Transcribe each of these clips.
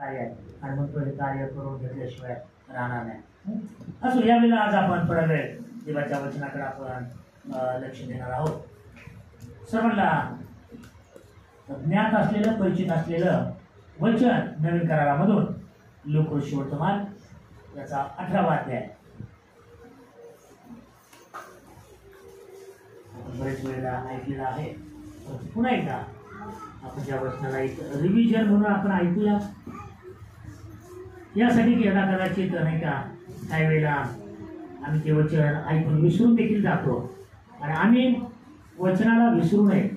कार्य आहे आणि मग तो हे कार्य करून घेतल्याशिवाय राहणार नाही. असो, यावेळेला आज आपण थोडा वेळ देवाच्या वचनाकडे आपण लक्ष देणार आहोत. सर्वांना ज्ञात असलेलं, परिचित असलेलं वचन नवीन करारामधून लोकऋषी वर्तमान याचा 18वा अध्याय. आपण बरेच वेळेला ऐकलेला आहे, पुन्हा एकदा आपण ज्या वचनाला एक रिव्हिजन म्हणून आपण ऐकूया. यासाठी की यदा कदाचित नाही का काही वेळेला आम्ही ते वचन ऐकून विसरून देखील जातो आणि आम्ही वचनाला विसरू नये.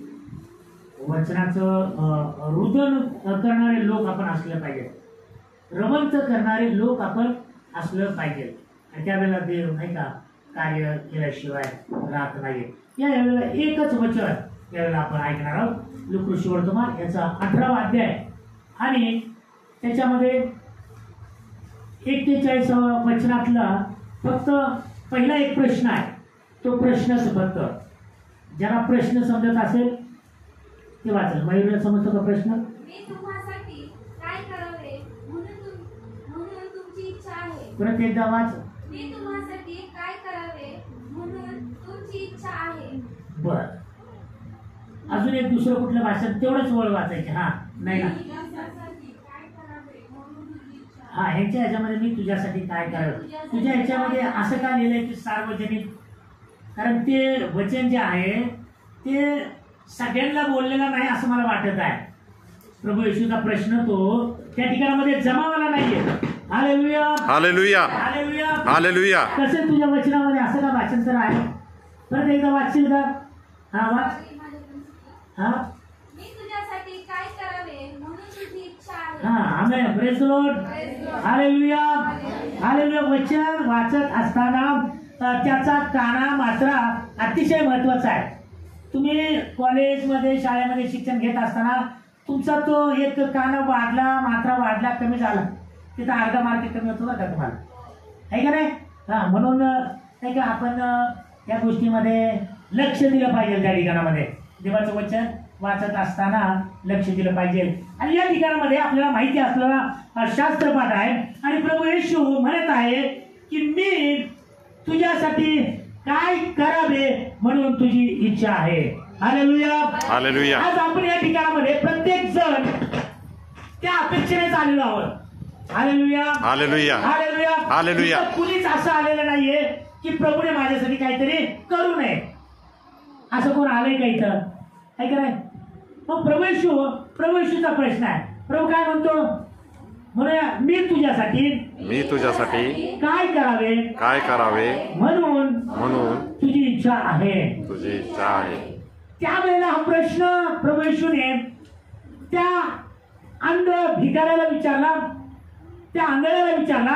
वचनाचं रुदन करणारे लोक आपण असलं पाहिजे, रमंत करणारे लोक आपण असलं पाहिजे. आणि त्यावेळेला देव नाही का कार्य केल्याशिवाय राहत नाही. यावेळेला एकच वचन यावेळेला आपण ऐकणार आहोत. लोकऋषी वर्तमान याचा 18वा अध्याय आणि त्याच्यामध्ये 41 वचनातला फक्त पहिला एक प्रश्न आहे. तो प्रश्नच फक्त ज्याला प्रश्न समजत असेल ते वाचेल. मयूरला समजतो का प्रश्न? मी तुम्हासाठी काय करावे म्हणून तुमची इच्छा आहे. परत एकदा वाच. मी तुम्हासाठी काय करावे म्हणून तुमची इच्छा आहे. बर, अजून एक दुसरं कुठल्या भाषेत तेवढंच वळ वाचायचे. हा नाही ना, हा ह्याच्या ह्याच्यामध्ये मी तुझ्यासाठी काय करावं. तुझ्या ह्याच्यामध्ये असं का लिहिलंय की सार्वजनिक? कारण ते वचन जे आहे ते सगळ्यांना बोललेला नाही असं मला वाटत आहे. प्रभू येशूचा प्रश्न तो त्या ठिकाणामध्ये जमावाला नाहीये. Hallelujah, hallelujah, hallelujah, hallelujah. कसं तुझ्या वचनामध्ये असं का भाषांतर आहे? परत एकदा वाचशील का? हा वाच. हा, मी तुझ्यासाठी काय करावे म्हणून तुझी इच्छा आहे. हा, amen, praise the Lord, hallelujah, hallelujah. वचन वाचत असताना त्याचा काना मात्रा अतिशय महत्वाचा आहे. तुम्ही कॉलेजमध्ये शाळेमध्ये शिक्षण घेत असताना तुमचा तो एक काना वाढला, मात्रा वाढला, कमी झाला, तिथं अर्धा मार्क कमी होतो बरं का तुम्हाला, आहे का नाही? हा, म्हणून नाही का आपण या गोष्टीमध्ये लक्ष दिलं पाहिजे. त्या ठिकाणामध्ये देवाचं वचन वाचत असताना लक्ष दिलं पाहिजे. आणि या ठिकाणामध्ये आपल्याला माहिती असलेला शास्त्रपाठ आहे आणि प्रभू येशू म्हणत आहे की मी तुझ्यासाठी काय करावे म्हणून तुझी इच्छा आहे. Hallelujah, hallelujah. आज आपण या ठिकाणामध्ये प्रत्येक जण त्या अपेक्षेने आलेलो आहोत. Hallelujah, hallelujah, hallelujah, hallelujah. कुणीच असं आलेलं नाहीये की प्रभूने माझ्यासाठी काहीतरी करू नये. असं कोण आलंय का इथं? आहे का नाही? मग प्रभू येशूचा प्रश्न आहे. प्रभू काय म्हणतो? म्हणूया मी तुझ्यासाठी काय करावे म्हणून तुझी इच्छा आहे. त्यावेळेला हा प्रश्न प्रभू येशूने त्या अंध भिकाऱ्याला विचारला, त्या आंधळ्याला विचारला.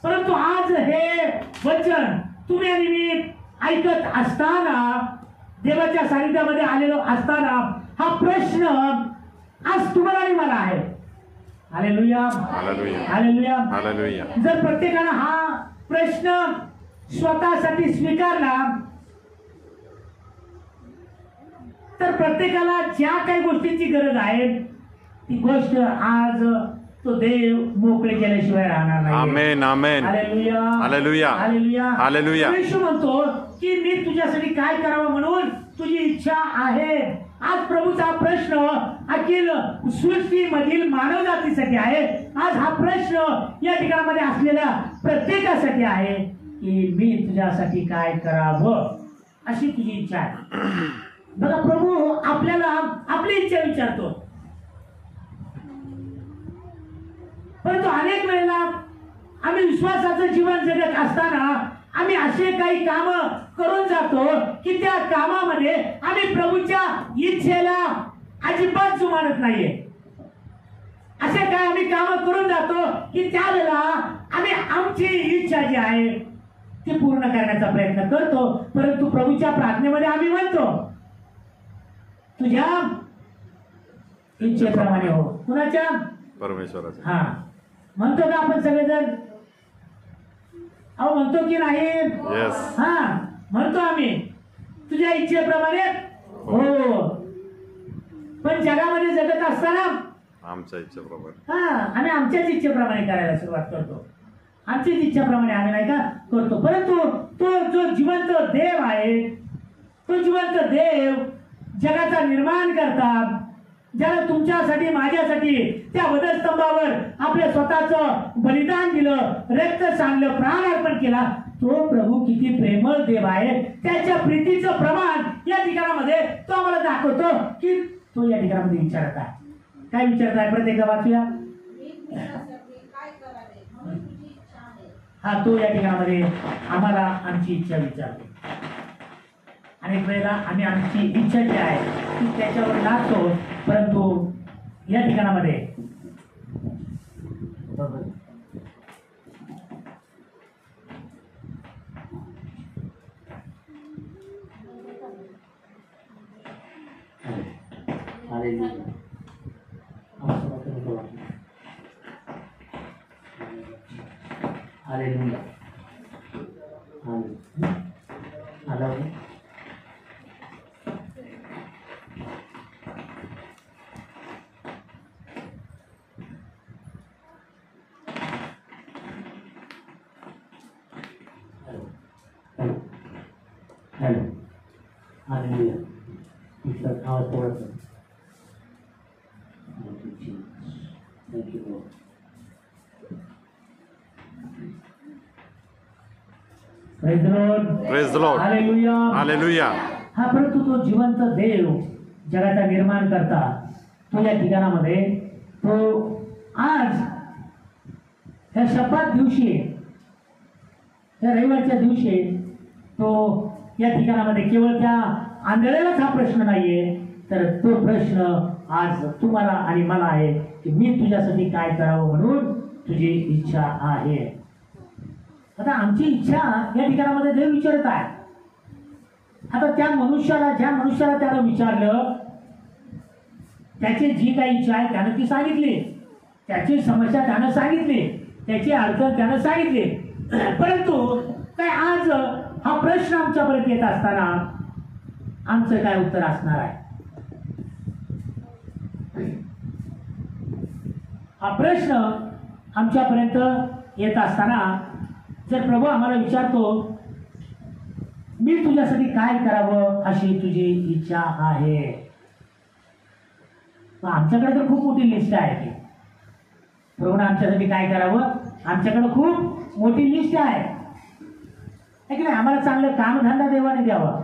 परंतु आज हे वचन तुम्ही आणि मी ऐकत असताना, देवाच्या सानिध्यामध्ये आलेलो असताना हा प्रश्न आज तुम्हाला आणि मला आहे. Hallelujah, hallelujah, hallelujah. जर प्रत्येकानं हा प्रश्न स्वतःसाठी स्वीकारला तर प्रत्येकाला ज्या काही गोष्टींची गरज आहे ती गोष्ट आज तो देव मोकळे केल्याशिवाय राहणार नाही. Amen, amen. Hallelujah, hallelujah, hallelujah, hallelujah. येशू म्हणतो की मी तुझ्यासाठी काय करावं म्हणून तुझी इच्छा आहे. आज प्रभूचा प्रश्न अखिल सृष्टीमधील मानव जातीसाठी आहे. आज हा प्रश्न या ठिकाणामध्ये असलेल्या प्रत्येकासाठी आहे की मी तुझ्यासाठी काय करावं अशी तुझी इच्छा आहे. बघा, प्रभू आपल्याला आपली इच्छा विचारतो. परंतु अनेक वेळेला आम्ही विश्वासाचं जीवन जगत असताना आम्ही असे काही काम करून जातो की त्या कामामध्ये आम्ही प्रभूच्या इच्छेला अजिबात जुमानत नाहीये. असे काय आम्ही काम करून जातो की त्यावेळेला आम्ही आमची इच्छा जी आहे ती पूर्ण करण्याचा प्रयत्न करतो. परंतु प्रभूच्या प्रार्थनेमध्ये आम्ही म्हणतो तुझ्या इच्छेप्रमाणे हो. कुणाच्या? परमेश्वराच्या. हा, म्हणतो का आपण सगळेजण? अहो म्हणतो की नाही? येस. हा, म्हणतो आम्ही तुझ्या इच्छेप्रमाणे हो. पण जगामध्ये जगत असताना आमच्या इच्छेप्रमाणे. हा, आम्ही आमच्याच इच्छेप्रमाणे करायला सुरुवात करतो. आमच्याच इच्छेप्रमाणे आम्ही नाही का करतो. परंतु तो जो जिवंत देव आहे, तो जिवंत देव जगाचा निर्माण करता, ज्याला तुमच्यासाठी माझ्यासाठी त्या वधस्तंभावर आपल्या स्वतःचं बलिदान दिलं, रक्त सांडलं, प्राण अर्पण केला, तो प्रभू किती प्रेमळ देव आहे. त्याच्या प्रीतीचं प्रमाण या ठिकाणामध्ये तो आम्हाला दाखवतो की तो या ठिकाणामध्ये विचारत आहे. काय विचारत आहे? प्रत्येक वाचूया. हा, तो या ठिकाणामध्ये आम्हाला आमची इच्छा विचारतो. अनेक वेळेला आम्ही आमची इच्छा जी आहे ती त्याच्यावर लागतो, परंतु या ठिकाणामध्ये Praise the Lord. हालेलुया. हा, परंतु तो जिवंत देव जगाचा निर्माण करता, तो या ठिकाणामध्ये तो आज ह्या शपथ दिवशी, या रविवारच्या दिवशी तो या ठिकाणामध्ये केवळ त्या आंधळ्यालाच हा प्रश्न नाहीये, तर तो प्रश्न आज तुम्हाला आणि मला आहे की मी तुझ्यासाठी काय करावं म्हणून तुझी इच्छा आहे. आता आमची इच्छा या ठिकाणामध्ये देव विचारत आहे. आता ज्या मनुष्याला त्यानं विचारलं, त्याची जी काही इच्छा आहे त्यानं ती सांगितली, त्याची समस्या त्यानं सांगितली, त्याची अडचण त्यानं सांगितली. परंतु काय आज हा प्रश्न आमच्यापर्यंत येत असताना आमचं काय उत्तर असणार आहे? हा प्रश्न आमच्यापर्यंत येत असताना जर प्रभू आम्हाला विचारतो, मी तुझ्यासाठी काय करावं अशी तुझी इच्छा आहे, आमच्याकडे तर खूप मोठी लिस्ट आहे. प्रभूने आमच्यासाठी काय करावं, आमच्याकडे खूप मोठी लिस्ट आहे की नाही. आम्हाला चांगलं कामधंदा देवाने द्यावं,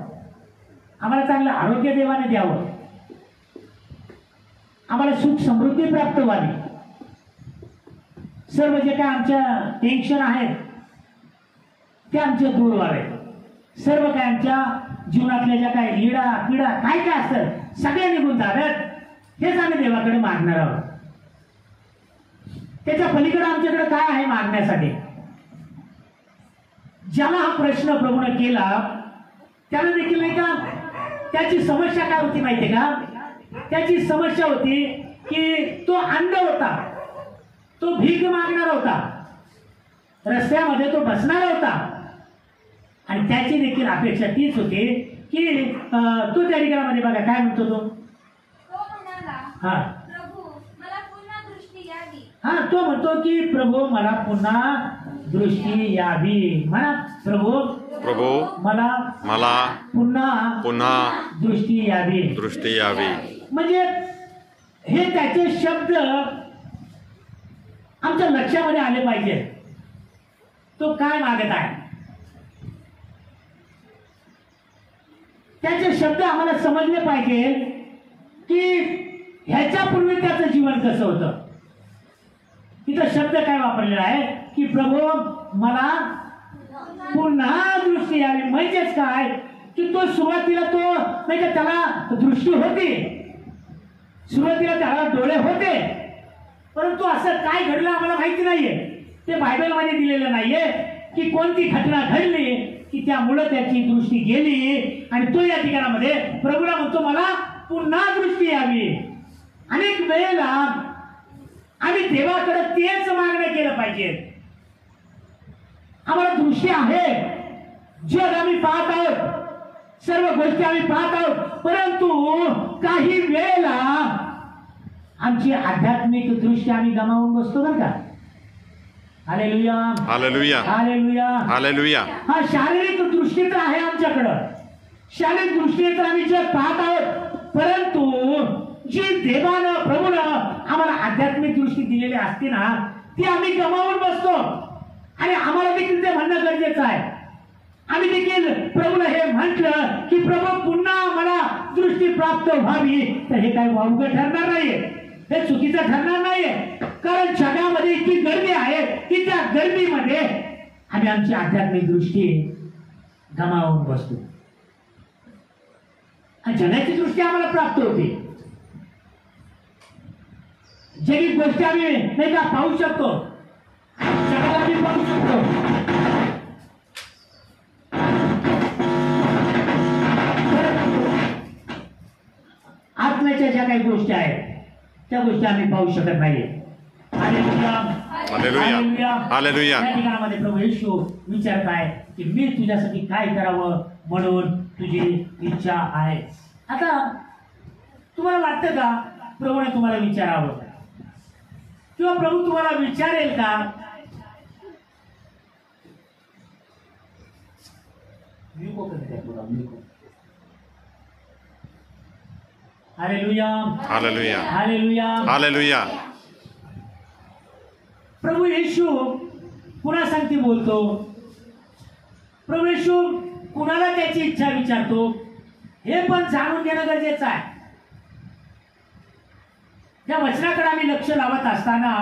आम्हाला चांगलं आरोग्य देवाने द्यावं, आम्हाला सुख समृद्धी प्राप्त व्हावी, सर्व जे काय आमच्या टेन्शन आहेत ते आमचे दूर व्हावे, सर्व काय आमच्या जीवनातल्या ज्या काय लीडा पिढा काय काय असतात सगळ्या निघून जाव्यात, हेच आम्ही देवाकडे मागणार आहोत. त्याच्या पलीकडे आमच्याकडे काय आहे मागण्यासाठी? ज्याला हा प्रश्न प्रभूने केला त्याला देखील नाही का त्याची समस्या काय होती माहितीये का? त्याची समस्या होती की तो अंध होता, तो भीक मागणार होता, रस्त्यामध्ये तो बसणार होता, आणि त्याची देखील अपेक्षा तीच होती की तो त्या ठिकाणामध्ये बघा काय म्हणतो तो म्हणाला, हा प्रभू मला पुन्हा दृष्टी यावी. हा, तो म्हणतो की प्रभू मला पुन्हा दृष्टी यावी. म्हणा, प्रभू मला पुन्हा दृष्टी यावी. म्हणजे हे त्याचे शब्द आमच्या लक्षामध्ये आले पाहिजे. तो काय मागत आहे, त्याचे शब्द आम्हाला समजले पाहिजे की ह्याच्यापूर्वी त्याचं जीवन कसं होतं. तिथं शब्द काय वापरलेला आहे की प्रभू मला पुन्हा दृष्टी यावी. म्हणजेच काय की तो सुरुवातीला तो नाही का त्याला दृष्टी होती, सुरुवातीला त्याला डोळे होते, परंतु असं काय घडलं आम्हाला माहिती नाहीये. ते बायबलमध्ये दिलेलं नाहीये की कोणती घटना घडली की त्यामुळे त्याची दृष्टी गेली आणि तो या ठिकाणामध्ये प्रभूला म्हणतो मला पुन्हा दृष्टी यावी. अनेक वेळेला आम्ही देवाकडे तेच मागणं केलं पाहिजे. आम्हाला दृष्टी आहे, जग आम्ही पाहत आहोत, सर्व गोष्टी आम्ही पाहत आहोत, परंतु काही वेळेला आमची आध्यात्मिक दृष्टी आम्ही गमावून बसतो बरं का. Hallelujah hallelujah hallelujah hallelujah. हा शारीरिक दृष्टी तर आहे आमच्याकडं, शारीरिक दृष्टीने तर आम्ही जग पाहत आहोत, परंतु जी देवानं प्रभूनं आम्हाला आध्यात्मिक दृष्टी दिलेली असते ना, ती आम्ही गमावून बसतो. आणि आम्हाला देखील ते म्हणणं गरजेचं आहे. आम्ही देखील प्रभूला हे म्हटलं की प्रभू पुन्हा मला दृष्टी प्राप्त व्हावी, तर हे काय वावगं ठरणार नाहीये, हे चुकीचं ठरणार नाहीये. कारण जगामध्ये इतकी गर्दी आहे की त्या गर्दीमध्ये आम्ही आमची आध्यात्मिक दृष्टी गमावून बसतो. आणि जगाची दृष्टी आम्हाला प्राप्त होते, जगी गोष्टी आम्ही नाही का पाहू शकतो, जगाला आम्ही पाहू शकतो. आत्म्याच्या ज्या काही गोष्टी आहेत त्या गोष्टी आम्ही पाहू शकत नाहीये. Hallelujah hallelujah hallelujah. या ठिकाणामध्ये प्रभू येशू विचारत आहे की मी तुझ्यासाठी काय करावं म्हणून तुझी इच्छा आहे. आता तुम्हाला वाटतं का प्रभूने तुम्हाला विचारावं, किंवा प्रभू तुम्हाला विचारेल का? Hallelujah hallelujah hallelujah hallelujah. प्रभू येशू कुणा सांगती बोलतो, प्रभू येशू कुणाला त्याची इच्छा विचारतो, हे पण जाणून घेणं गरजेचं आहे. त्या वचनाकडे आम्ही लक्ष लावत असताना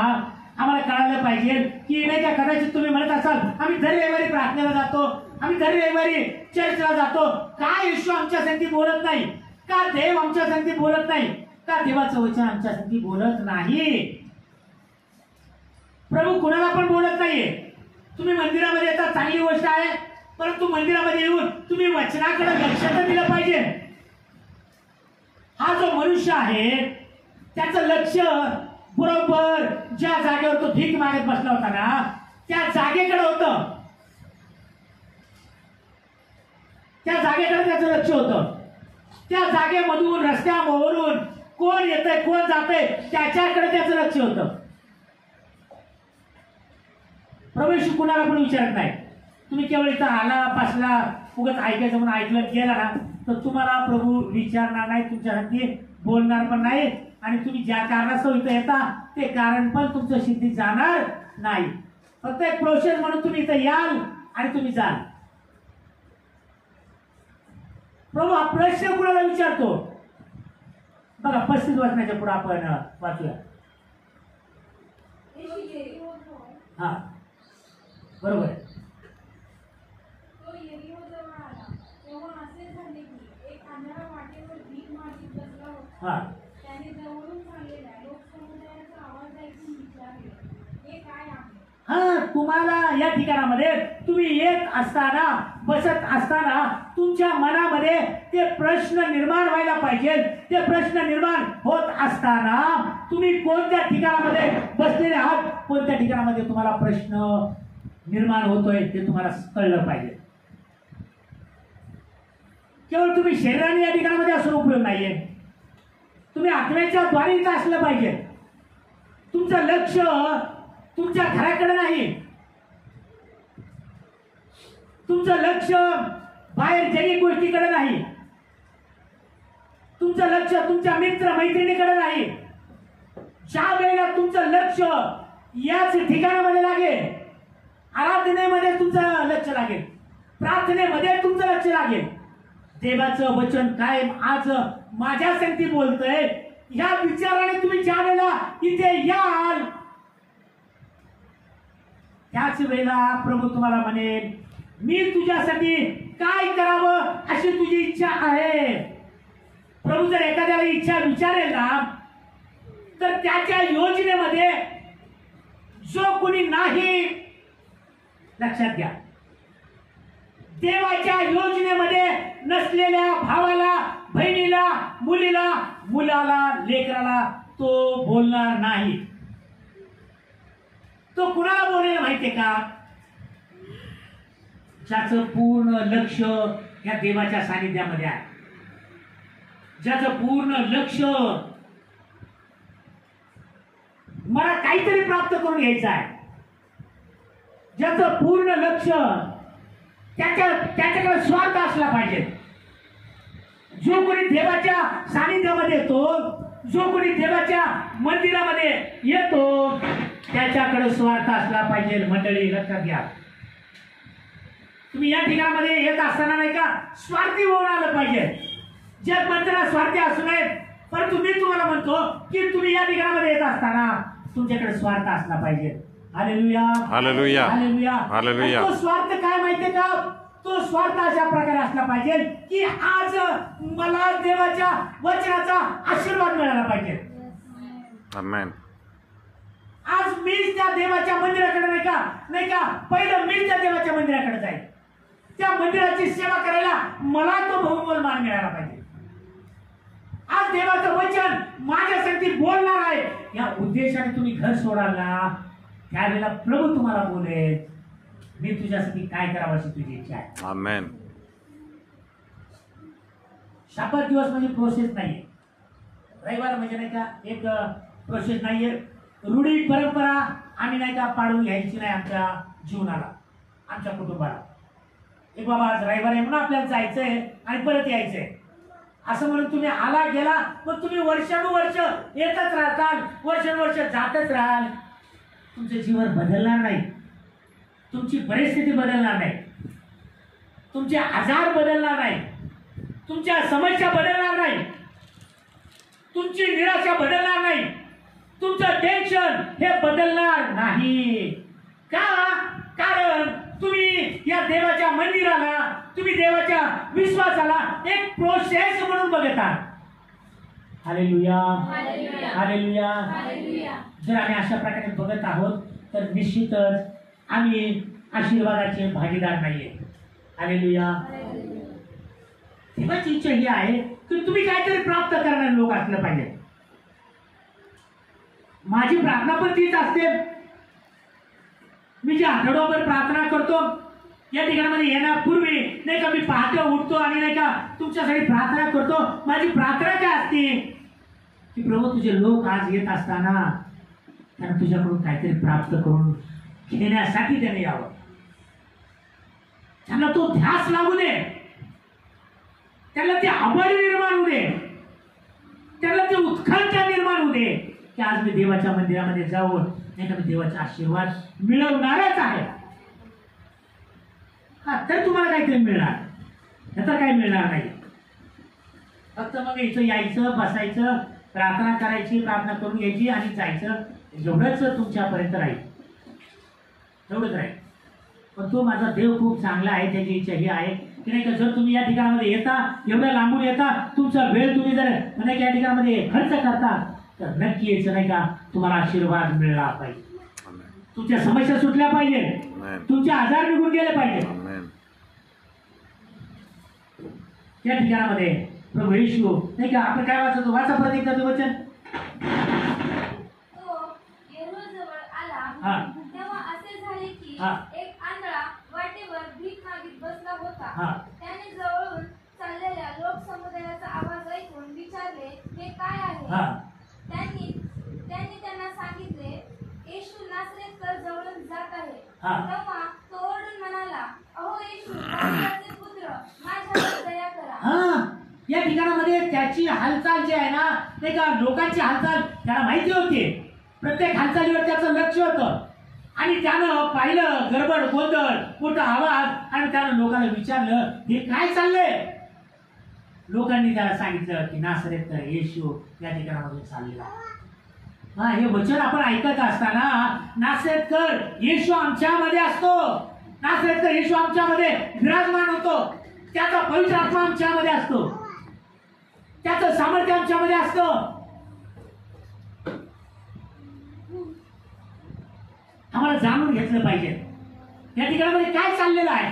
आम्हाला कळायला पाहिजे की नाही का, कदाचित तुम्ही म्हणत असाल आम्ही दर रविवारी प्रार्थनेला जातो, आम्ही दर रविवारी चर्चला जातो, का येशू आमच्या संगती बोलत नाही, का देव आमच्या संगती बोलत नाही, का देवाचं वचन आमच्या संगती बोलत नाही? प्रभू कुणाला पण बोलत नाहीये. तुम्ही मंदिरामध्ये येता, चांगली गोष्ट आहे, परंतु मंदिरामध्ये येऊन तुम्ही वचनाकडे लक्ष तर दिलं पाहिजे. हा जो मनुष्य आहे त्याचं लक्ष बरोबर ज्या जागेवर तो भीक मागत बसला होता ना, त्या जागेकडे होतं, त्या जागेकडे त्याचं लक्ष होतं. त्या जागेमधून रस्त्यावरून कोण येतंय कोण जातंय त्याच्याकडे त्याचं लक्ष होतं. प्रभू येशू कुणाला पण विचारत नाही. तुम्ही केवळ इथं आला पासला उगाच ऐकायचं म्हणून ऐकलं गेला ना, तर तुम्हाला प्रभू विचारणार नाही, तुमच्यासाठी बोलणार पण नाही, आणि तुम्ही ज्या कारणास्तव इथं येता ते कारण पण तुमचं सिद्धीत जाणार नाही. फक्त एक प्रोसेस म्हणून तुम्ही इथं याल आणि तुम्ही जाल. प्रभू हा प्रश्न कुणाला विचारतो बघा. 35 वचनाच्या पुढे आपण वाचूया. हा बरोबर आहे. तो यरीहोजवळ आला, तेव्हा असे झाले की एक आंधळा वाटेवर भीक मागीत बसला होता. हा त्याने जवळून चाललेल्या लोकसमुदायाचा आवाज ऐकून विचारले, हे काय आहे? हा तुम्हाला या ठिकाणामध्ये तुम्ही येत असताना बसत असताना तुमच्या मनामध्ये ते प्रश्न निर्माण व्हायला पाहिजे. ते प्रश्न निर्माण होत असताना तुम्ही कोणत्या ठिकाणामध्ये बसलेले आहात, कोणत्या ठिकाणामध्ये तुम्हाला प्रश्न निर्माण होतोय ते तुम्हाला कळलं पाहिजे. केवळ तुम्ही शरीराने या ठिकाणामध्ये असून उपयोग नाहीये, तुम्ही आत्म्याच्या द्वारे इथं असलं पाहिजे. तुमचं लक्ष तुमच्या घराकडे नाही, तुमचं लक्ष बाहेर जगी गोष्टीकडे नाही, तुमचं लक्ष तुमच्या मित्र मैत्रिणीकडे नाही. ज्या वेळेला तुमचं लक्ष याच ठिकाणामध्ये लागेल, आराधनेमध्ये तुमचं लक्ष लागेल, प्रार्थनेमध्ये तुमचं लक्ष लागेल, देवाचं वचन काय आज माझ्या संगती बोलतंय या विचाराने तुम्ही ज्या वेळेला इथे याल, त्याच वेळेला प्रभू तुम्हाला म्हणेल मी तुझ्यासाठी काय करावं अशी तुझी इच्छा आहे. प्रभू जर एखाद्याला इच्छा विचारेल ना, तर त्याच्या योजनेमध्ये जो कोणी नाही, लक्षात घ्या, देवाच्या योजनेमध्ये नसलेल्या भावाला, बहिणीला, मुलीला, मुलाला, लेकराला तो बोलणार नाही. तो कुणाला बोलेल माहितीये का? ज्याचं पूर्ण लक्ष या देवाच्या सानिध्यामध्ये आहे, ज्याचं पूर्ण लक्ष मला काहीतरी प्राप्त करून घ्यायचं आहे, ज्याचं पूर्ण लक्ष त्याच्याकडे स्वार्थ असला पाहिजे. जो कोणी देवाच्या सानिध्यामध्ये येतो, जो कोणी देवाच्या मंदिरामध्ये येतो, त्याच्याकडे स्वार्थ असला पाहिजे. मंडळी लक्षात घ्या, तुम्ही या ठिकाणामध्ये येत असताना नाही का स्वार्थी होऊन आलं पाहिजे. जग मंदिरात स्वार्थी असू नये, परंतु मी तुम्हाला म्हणतो की तुम्ही या ठिकाणामध्ये येत असताना तुमच्याकडे स्वार्थ असला पाहिजे. Hallelujah, hallelujah, hallelujah, hallelujah. तो स्वार्थ काय माहितीये का? तो स्वार्थ अशा प्रकारे असला पाहिजे की आज मला देवाच्या वचनाचा आशीर्वाद मिळाला पाहिजे. आमेन. आज मीच त्या देवाच्या मंदिराकडे नाही का पहिलं मीच त्या देवाच्या मंदिराकडे जाईल. त्या मंदिराची सेवा करायला मला तो बहुमोल मान मिळाला पाहिजे. आज देवाचं वचन माझ्यासाठी बोलणार आहे, या उद्देशाने तुम्ही घर सोडाल ना, त्यावेळेला प्रभू तुम्हाला बोलेल, मी तुझ्यासाठी काय करावं अशी तुझी इच्छा आहे. आमेन. शपथ दिवस म्हणजे प्रोसेस नाहीये, रविवार म्हणजे नाही का एक प्रोसेस नाहीये. रूढी परंपरा आम्ही नाही का पाडून घ्यायची नाही आमच्या जीवनाला, आमच्या कुटुंबाला. एक बाबा आज रविवार आहे म्हणून आपल्याला जायचंय आणि परत यायचंय असं म्हणून तुम्ही आला गेला, मग तुम्ही वर्षानुवर्ष येतच राहताल, वर्षानुवर्ष जातच राहाल. तुमचं जीवन बदलणार नाही, तुमची परिस्थिती बदलणार नाही, तुमचे आजार बदलणार नाही, तुमच्या समस्या बदलणार नाही, तुमची निराशा बदलणार नाही, तुमचं टेन्शन हे बदलणार नाही. का? कारण तुम्ही या देवाच्या मंदिराला, तुम्ही देवाच्या विश्वासाला एक प्रोसेस म्हणून बघत आहात. Hallelujah, hallelujah. जर आम्ही अशा प्रकारे बघत आहोत तर निश्चितच आम्ही आशीर्वादाचे भागीदार नाहीये. हालेलुया. देवाची इच्छा ही आहे की तुम्ही काहीतरी प्राप्त करणारे लोक असलं पाहिजे. माझी प्रार्थना पण तीच असते. मी जे आठवड्याभर प्रार्थना करतो, या ठिकाणामध्ये येण्यापूर्वी नाही का मी पहाटे उठतो आणि नाही का तुमच्यासाठी प्रार्थना करतो. माझी प्रार्थना काय असते की प्रभू तुझे लोक आज येत असताना त्यांना तुझ्याकडून काहीतरी प्राप्त करून घेण्यासाठी त्याने यावं. त्यांना तो ध्यास लागू दे, त्यांना ती आवड निर्माण होऊ दे, त्यांना ती उत्कंठा निर्माण होऊ दे की आज मी देवाच्या मंदिरामध्ये जाऊन नाही का मी देवाचा आशीर्वाद मिळवणारच आहे. हा तर तुम्हाला काहीतरी मिळणार, नंतर काही मिळणार नाही. फक्त मग इथं यायचं, बसायचं, प्रार्थना करायची, प्रार्थना करून घ्यायची आणि जायचं, एवढंच तुमच्यापर्यंत राहील, एवढंच राहील. पण तो माझा देव खूप चांगला आहे, त्याची इच्छा ही आहे की नाही का जर तुम्ही या ठिकाणामध्ये येता, एवढ्या लांबून येता, तुमचा वेळ तुम्ही जर नाही या ठिकाणामध्ये खर्च करता तर नक्की यायचं नाही का तुम्हाला आशीर्वाद मिळाला पाहिजे, तुमच्या समस्या सुटल्या पाहिजे, तुमचे आजार निघून गेले पाहिजे. या ठिकाणामध्ये प्रभू येशू नाही का आपण काय वाचतो, वाचा प्रतीक वचन. आला तेव्हा असे झाले की एक आंधळा वाटेवर भीक मागीत बसला होता. त्याने जवळून चाललेल्या लोकसमुदायाचा आवाज ऐकून विचारले, हे काय आहे? त्यांनी त्यांना सांगितले, येशू नासरेतकर जवळून जात आहे. तेव्हा तो ओरडून म्हणाला, अहो येशू दाविदाचे पुत्र, माझ्यावर दया करा. या ठिकाणामध्ये त्याची हालचाल जी आहे ना नाही का लोकांची हालचाल त्याला माहिती होती, प्रत्येक हालचालीवर त्याचं लक्ष होतं आणि त्यानं पाहिलं गडबड गोंधळ मोठा आवाज आणि त्यानं लोकांना विचारलं हे काय चाललंय. लोकांनी त्याला सांगितलं की नासरेतकर येशू या ठिकाणामधून चाललेला. हे वचन आपण ऐकत असताना नासरेतकर येशू आमच्यामध्ये असतो, नासरेतकर येशू आमच्यामध्ये विराजमान होतो, त्याचा पवित्र आत्मा आमच्यामध्ये असतो, त्याचं सामर्थ्य आमच्यामध्ये असतं. आम्हाला जाणून घेतलं पाहिजे या ठिकाणामध्ये काय चाललेलं आहे,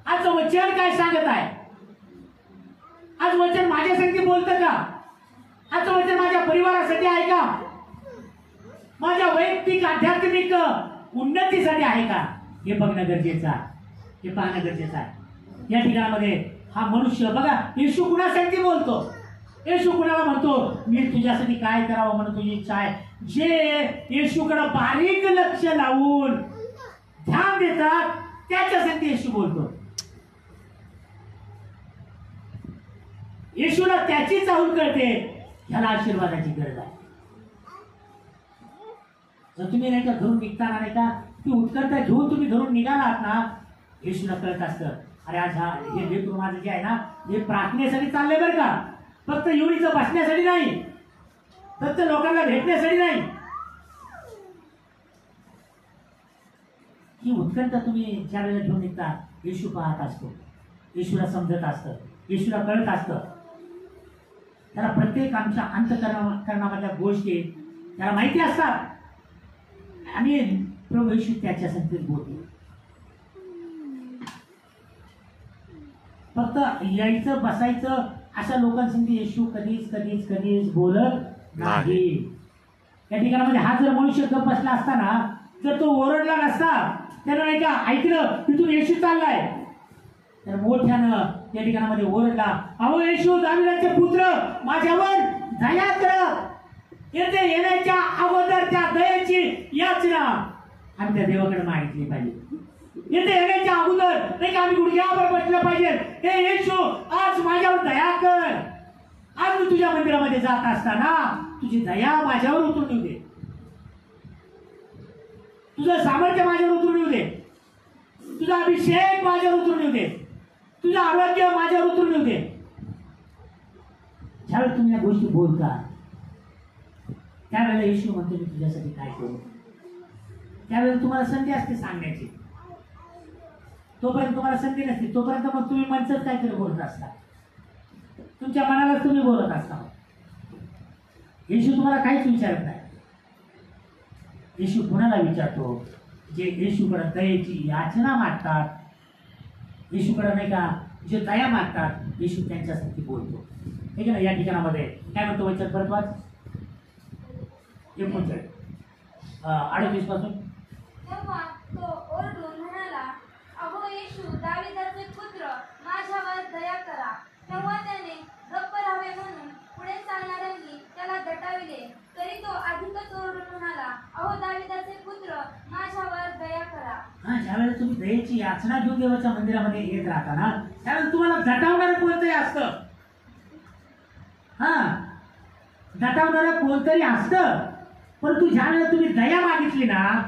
आज वचन काय सांगत आहे. आज वचन माझ्यासाठी बोलतं का? आज वचन माझ्या परिवारासाठी आहे का? माझ्या वैयक्तिक आध्यात्मिक उन्नतीसाठी आहे का? हे बघणं गरजेचं आहे, हे पाहणं गरजेचं आहे. या ठिकाणामध्ये हा मनुष्य बघा येशू कुणासाठी बोलतो, येशू कुणाला म्हणतो मी तुझ्यासाठी काय करावं म्हणून तुझी इच्छा आहे. जे येशूकडे बारीक लक्ष लावून ध्यान देतात त्याच्यासाठी येशू बोलतो. येशूला त्याची चाहूल कळते, ह्याला आशीर्वादाची गरज आहे. जर तुम्ही नाही का घरून निघताना नाही का ती उत्कंठा घेऊन तुम्ही घरून निघालात ना, येशूला कळत असतं अरे आज हे लेकरू माझं जे आहे ना हे प्रार्थनेसाठी चाललंय बरं का, फक्त येऊन बसण्यासाठी नाही, फक्त लोकांना भेटण्यासाठी नाही. ही उत्कंठा तुम्ही ज्या वेळेला घेऊन निघता येशू पाहत असतो, येशूला समजत असतं, येशूला कळत असतं. त्याला प्रत्येक आमच्या अंतःकरणामधल्या गोष्टी त्याला माहिती असतात. आणि प्रभू येशू त्याच्यासाठी बोलतो. फक्त यायचं बसायचं अशा लोकांसाठी येशू कधीच बोलत नाही. या ठिकाणामध्ये हा जर मनुष्य गप बसला असताना जर तो ओरडला नसता, त्यानं नाही का ऐकलं तिथून येशू चाललाय, तर मोठ्यानं या ठिकाणामध्ये ओरडला अहो येशू दाविदाचे पुत्र माझ्यावर दया कर. येथे येण्याच्या अगोदर त्या दयेची याचना आम्ही त्या देवाकडे मागितली पाहिजे. येथे येण्याच्या अगोदर नाही का आम्ही गुडघ्यावर बसलं पाहिजे, हे येशू आज माझ्यावर दया कर. आज मी तुझ्या मंदिरामध्ये जात असताना तुझी दया माझ्यावर उतरून येऊ दे, तुझं सामर्थ्य माझ्यावर उतरून येऊ दे, तुझा अभिषेक माझ्यावर उतरून येऊ दे, तुझं आरोग्य माझ्यावर उतरून येऊ दे. ज्यावेळेस तुम्ही या गोष्टी बोलता त्यावेळेला येशू म्हणतो मी तुझ्यासाठी काय करू. त्यावेळेला तुम्हाला संधी असते सांगण्याची, तोपर्यंत तुम्हाला संधी नसते, तोपर्यंत मग तुम्ही मनचंच काहीतरी बोलत असता, तुमच्या मनालाच तुम्ही बोलत असता. येशू तुम्हाला काहीच विचारत नाही. येशू कुणाला विचारतो जे येशूकडे दयेची याचना मागतात, येशूकडे नाही का जे दया मागतात, येशू त्यांच्यासाठी बोलतो. ठीक आहे ना. या ठिकाणामध्ये काय म्हणतो वचन परत वाच 38 पासून. तेव्हा तो ओरडून म्हणाला अहो येशू दाविदाचे पुत्र माझ्यावर दया करा. तेव्हा त्याने गप्प राहावे म्हणून पुढे चालणाऱ्यांनी त्याला दटाविले, तरी तो अधिकच ओरडून म्हणाला अहो दाविदाचे पुत्र माझ्यावर दया करा. ज्यावेळेस तुम्ही दयेची याचना घेऊन देवाच्या मंदिरामध्ये येत राहता ना, त्यावेळेस तुम्हाला दटावणारं कोणतरी असतं. दटावणारं कोणतरी असतं, परंतु ज्या वेळेला तुम्ही दया मागितली ना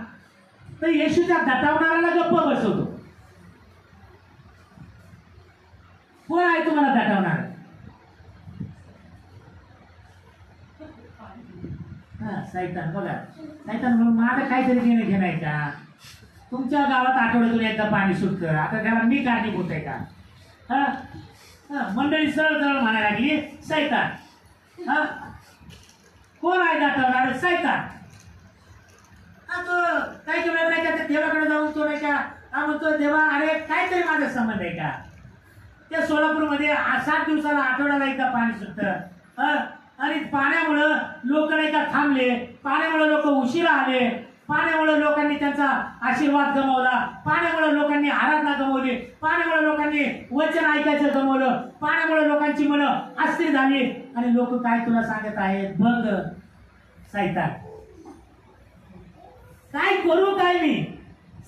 तर येशू त्या दटावणाऱ्याला गप्प बसवतो. कोण आहे तुम्हाला दटावणार? सैतान. बघा सैतान म्हणून माझं काहीतरी घेणं आहे का? तुमच्या गावात आठवड्यातून एकदा पाणी सुटतं, आता त्याला मी कारणीभूत आहे का? मंडळी सरळ सरळ म्हणायला लागली सैतान. कोण आहे दाखवणार? सैतान. तो काही वेळ नाही का देवाकडे जाऊन तो नाही का म्हणतो देवा अरे काहीतरी माझा संबंध आहे का? त्या सोलापूरमध्ये 7 दिवसाला आठवड्याला एकदा पाणी सुटतं आणि पाण्यामुळं लोक नाही का थांबले, पाण्यामुळे लोक उशिरा आले, पाण्यामुळे लोकांनी त्यांचा आशीर्वाद गमावला, पाण्यामुळे लोकांनी आराधना गमावली, पाण्यामुळे लोकांनी वचन ऐकायचं गमावलं, पाण्यामुळे लोकांची मनं अस्थिर झाली आणि लोक काय तुला सांगत आहेत बघ सैतान. काय करू काय मी?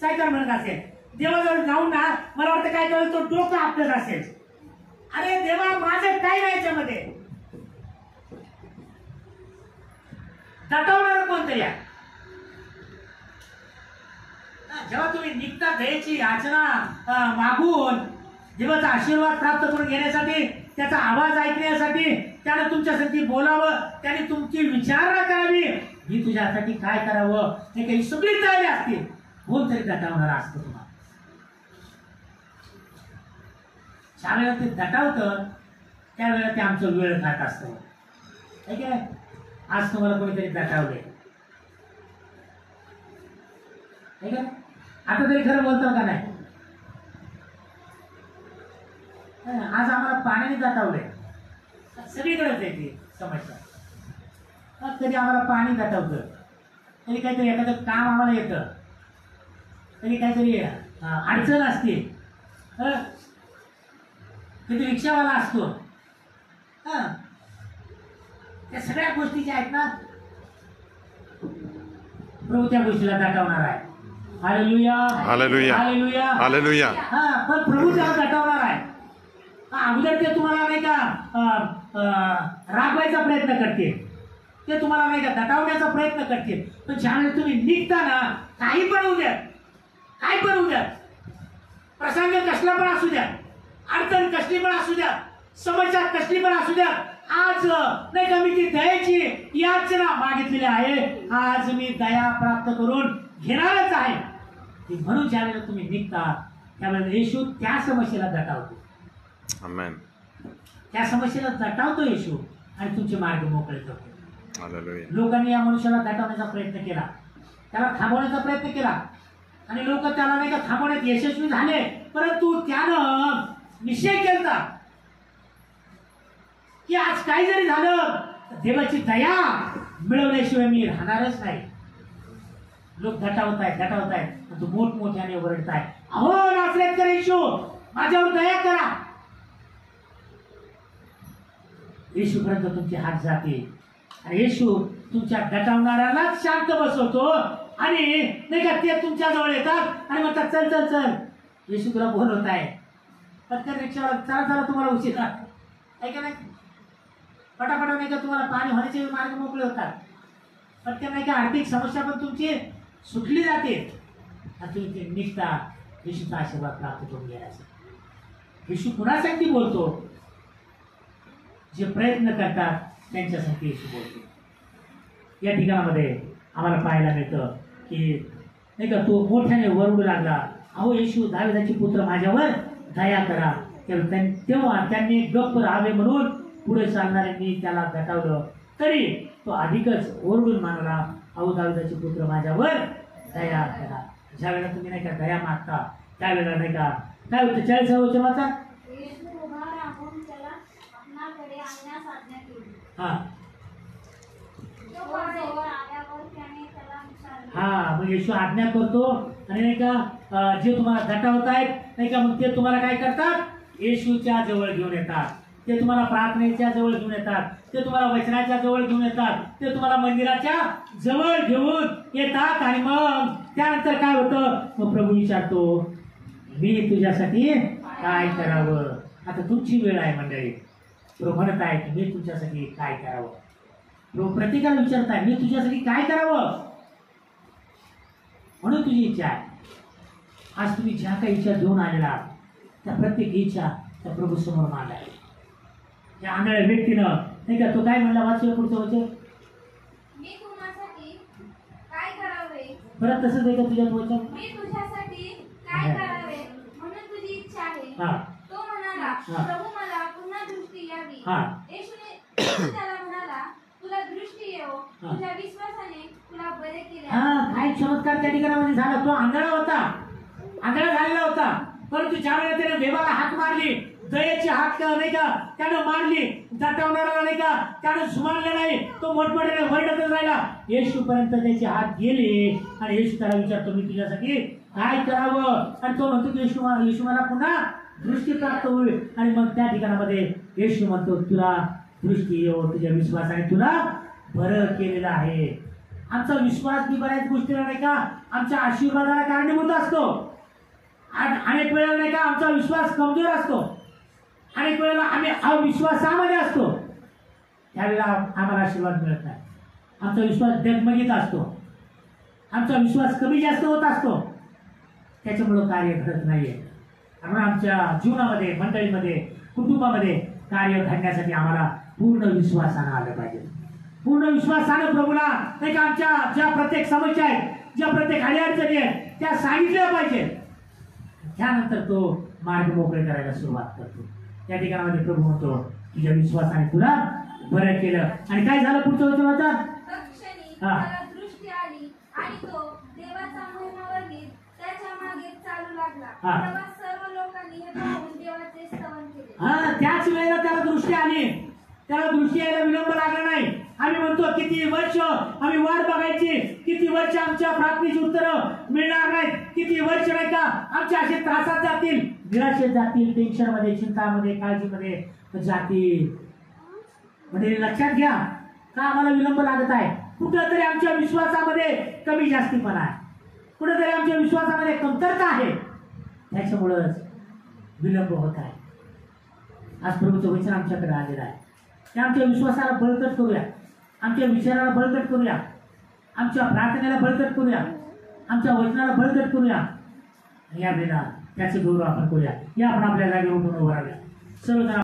सैतान म्हणत असेल. देवाजवळ जाऊन ना मला वाटतं काय करेल तो डोकं आपलंच असेल. अरे देवा माझं काय नाही याच्यामध्ये. दटावणार कोणतं या? जेव्हा तुम्ही निघता दयेची याचना मागून देवाचा आशीर्वाद प्राप्त करून घेण्यासाठी, त्याचा आवाज ऐकण्यासाठी, त्याने तुमच्यासाठी बोलावं, त्याने तुमची विचारणा करावी, मी तुझ्यासाठी काय करावं हे काही सगळी तयारी असते, कोणतरी दटावणारा असतो तुम्हाला. ज्यावेळेला ते दटावतं त्यावेळेला ते आमचं वेळ खात असतं. ठीक आहे. आज तुम्हाला कोणीतरी दटावले, ठीक आहे. आता तरी खरं बोलतो का नाही? आज आम्हाला पाण्याने दटावले, सगळीकडेच आहे ती समस्या. कधी आम्हाला पाणी दटावतं, कधी काहीतरी एखादं काम आम्हाला येतं, कधी काहीतरी अडचण असते, कधी रिक्षावाला असतो, त्या सगळ्या गोष्टी ज्या आहेत ना, प्रभू त्या गोष्टीला दाटवणार आहे. Hallelujah, hallelujah, hallelujah, hallelujah. हा, पण प्रभू त्याला दाटवणार आहे. अगोदर ते तुम्हाला नाही का रागवायचा प्रयत्न करते, ते तुम्हाला नाही का दटावण्याचा प्रयत्न करते. पण ज्यावेळेस तुम्ही निघता ना, काही पण होऊ द्या, काही पण होऊ द्या, प्रसंग कसला पण असू द्या, अडचण कसली पण असू द्या, समस्या कसली पण असू द्या, आज नाही का मी ती दयाची याचना मागितलेली आहे. आज मी दया प्राप्त करून घेणारच आहे. म्हणून ज्यावेळेला तुम्ही निघता त्यावेळेला येशू त्या समस्येला दटावतो. आमेन. त्या समस्येला दटावतो येशू आणि तुमचे मार्ग मोकळे करतो. हालेलुया. लोकांनी या मनुष्याला दटावण्याचा प्रयत्न केला, त्याला थांबवण्याचा प्रयत्न केला आणि लोक त्याला नाही का थांबवण्यात यशस्वी झाले. परंतु त्यानं निश्चय केला की आज काही जरी झालं देवाची दया मिळवल्याशिवाय मी राहणारच नाही. लोक दटावतायत, तू मोठमोठ्याने ओरडताय, अहो नासरेतकर येशू माझ्यावर दया करा. येशूपर्यंत तुमचे हात जाते आणि येशू तुमच्या दटावणाऱ्यालाच शांत बसवतो आणि नाही का ते तुमच्या जवळ येतात आणि म्हणतात चल चल चल येशू तुला बोलवत आहे. पटकन रिक्षावर चला चला तुम्हाला उशीर आहे का नाही, पटापट नाही का तुम्हाला पाणी होण्याचे मार्ग मोकळे होतात. पटकन नाही का आर्थिक समस्या पण तुमची सुटली जाते आणि तुम्ही ते निघता येशूचा आशीर्वाद प्राप्त करून घ्यायचा. येशू कुणासाठी बोलतो? जे प्रयत्न करतात त्यांच्यासाठी येशू बोलतो. या ठिकाणामध्ये आम्हाला पाहायला मिळतं की नाही का तो मोठ्याने वरडू लागला, अहो येशू दाविदाचे पुत्र माझ्यावर दया करा. तेव्हा त्यांनी गप्प राहावे म्हणून पुढे चालणाऱ्यांनी त्याला दटावलं, तरी तो अधिकच ओरडून म्हणाला, अहो दाविदाचे पुत्र माझ्यावर दया करा. ज्या वेळेला तुम्ही नाही का दया मागता त्यावेळेला नाही का काय होतं? 40 वचनाचा हा मग येशू आज्ञा करतो आणि नाही का जे तुम्हाला दटावत आहेत नाही का मग ते तुम्हाला काय करतात? येशूच्या जवळ घेऊन येतात. ते तुम्हाला प्रार्थनेच्या जवळ घेऊन येतात, ते तुम्हाला वचनाच्या जवळ घेऊन येतात, ते तुम्हाला मंदिराच्या जवळ घेऊन येतात. आणि मग त्यानंतर काय होतं? मग प्रभू विचारतो, मी तुझ्यासाठी काय करावं? आता तुमची वेळ आहे मंडळी. प्रभू म्हणत आहे की मी तुमच्यासाठी काय करावं. प्रभू प्रत्येकाला विचारत आहे, मी तुझ्यासाठी काय करावं? म्हणून तुझी इच्छा आहे. आज तुम्ही ज्या काही इच्छा घेऊन आलेला आहात त्या प्रत्येक इच्छा त्या प्रभू समोर मांडाय. त्या आंधळ्या व्यक्तीनं नाही का तो काय म्हणला? वाचलं पुढचं वचन, मी तुम्हासाठी काय करावे. परत तसंच आहे का तुझ्यात वचन? मी तुझ्यासाठी काय करावे म्हणून तुझी इच्छा आहे. तो म्हणाला, प्रभू मला पुन्हा दृष्टी यावी. येशूने त्याला म्हणाला, तुला दृष्टी येवो, तुझ्या विश्वासाने तुला बरे केले. काय चमत्कार त्या ठिकाणामध्ये झाला. तो आंधळा होता, आंधळा झालेला होता, परंतु ज्या वेळेला त्याने देवाला हाक मारली, दयेची हाक नाही का त्यानं मारली, दटावणारा नाही का त्यानं सुमारले नाही, तो मोठमोठ्याने वरडतच राहिला. येशूपर्यंत त्याचे हात गेले आणि येशू त्याला विचारतो, मी तुझ्यासाठी काय करावं? आणि तो म्हणतो की येशू मला पुन्हा दृष्टी प्राप्त होईल. आणि मग त्या ठिकाणामध्ये येशू म्हणतो, तुला दृष्टी येऊ, तुझ्या विश्वासाने तुला बरं केलेलं आहे. आमचा विश्वास मी बऱ्याच गोष्टीला नाही का आमच्या आशीर्वादाला कारणीभूत असतो. अनेक वेळेला नाही का आमचा विश्वास कमजोर असतो, अनेक वेळेला आम्ही अविश्वासामध्ये असतो, त्यावेळेला आम्हाला आशीर्वाद मिळत नाही. आमचा विश्वास डगमगीत असतो, आमचा विश्वास कमी जास्त होत असतो, त्याच्यामुळं कार्य घडत नाहीये. म्हणून आमच्या जीवनामध्ये, मंडळीमध्ये, कुटुंबामध्ये कार्य घडण्यासाठी आम्हाला पूर्ण विश्वासानं आलं पाहिजे. पूर्ण विश्वासानं प्रभूला नाही का आमच्या ज्या प्रत्येक समस्या आहेत, ज्या प्रत्येक अडचणी आहेत त्या सांगितल्या पाहिजे. त्यानंतर तो मार्ग मोकळे करायला सुरुवात करतो. त्या ठिकाणामध्ये प्रभू म्हणतो, तुझ्या विश्वासाने तुला बरं केलं. आणि काय झालं पुढचं वचन? तत्क्षणी त्याला दृष्टी आली आणि तो देवाचा महिमा वर्णित त्याच्या मागे चालू लागला. तेव्हा सर्व लोकांनी हे पाहून देवाचे स्तवन केले. त्याच वेळेला त्याला दृष्टी आली, त्याला दृष्टी यायला विलंब लागला नाही. आम्ही म्हणतो किती वर्ष आम्ही वाट बघायची, किती वर्ष आमच्या प्रार्थनेची उत्तरं मिळणार नाहीत, किती वर्ष नाही का आमच्या असे त्रासात जातील, निराशेत जातील, टेन्शनमध्ये, चिंतामध्ये, काळजीमध्ये जातील. म्हणजे लक्षात घ्या, का आम्हाला विलंब लागत आहे? कुठंतरी आमच्या विश्वासामध्ये कमी जास्तीपणा आहे, कुठेतरी आमच्या विश्वासामध्ये कमतरता आहे, त्याच्यामुळंच विलंब होत आहे. आज प्रभूचं वचन आमच्याकडे आलेलं आहे की आमच्या विश्वासाला बळकट करूया, आमच्या विचाराला बळकट करूया, आमच्या प्रार्थनेला बळकट करूया, आमच्या वचनाला बळकट करूया. या वेळेला त्याचे गौरव आपण करूया. या आपण आपल्या जागेवर उभं राहूया सर्वजण.